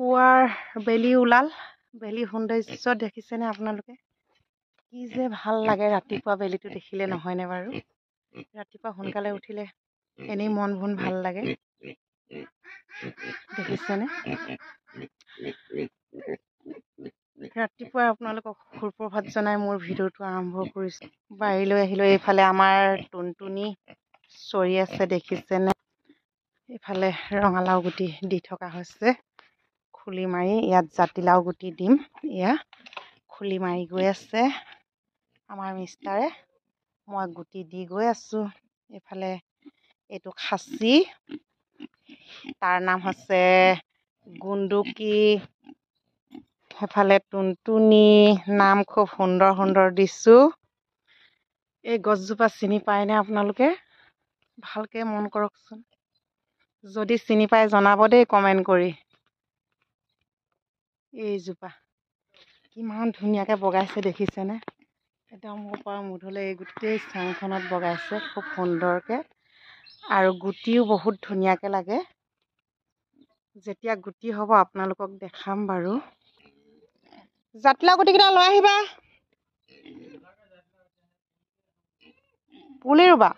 পুৱাৰ বেলি ওলাল বেলি সৌন্দৰ্য দেখিছেনে আপোনালোকে কি যে ভাল লাগে ৰাতিপুৱা বেলিটো দেখিলে নহয়নে বাৰু ৰাতিপুৱা সোনকালে উঠিলে এনেই মন ভুন ভাল লাগে দেখিছেনে ৰাতিপুৱা আপোনালোকক সুপ্ৰভাত জনাই মোৰ ভিডিঅ'টো আৰম্ভ কৰিছোঁ বাৰীলৈ আহিলোঁ এইফালে আমাৰ টুনটুনি চৰি আছে দেখিছেনে এইফালে ৰঙালাও গুটি দি থকা হৈছে খুলি মাৰি ইয়াত জাতিলাও গুটি দিম এয়া খুলি মাৰি গৈ আছে আমাৰ মিষ্টাৰে মই গুটি দি গৈ আছোঁ এইফালে এইটো খাচী তাৰ নাম হৈছে গুণ্ডুকি সেইফালে টুনটুনি নাম খুব সুন্দৰ সুন্দৰ দিছোঁ এই গছজোপা চিনি পায়নে আপোনালোকে ভালকে মন কৰকচোন যদি চিনি পাই জনাব দেই কমেণ্ট কৰি এইজোপা কিমান ধুনীয়াকৈ বগাইছে দেখিছেনে একদম ওপৰৰ মুধলৈ এই গোটেই চাংখনত বগাইছে খুব সুন্দৰকৈ আৰু গুটিও বহুত ধুনীয়াকৈ লাগে যেতিয়া গুটি হ'ব আপোনালোকক দেখাম বাৰু জাতিলাও গুটিকেইটা লৈ আহিবা পুলি ৰুবা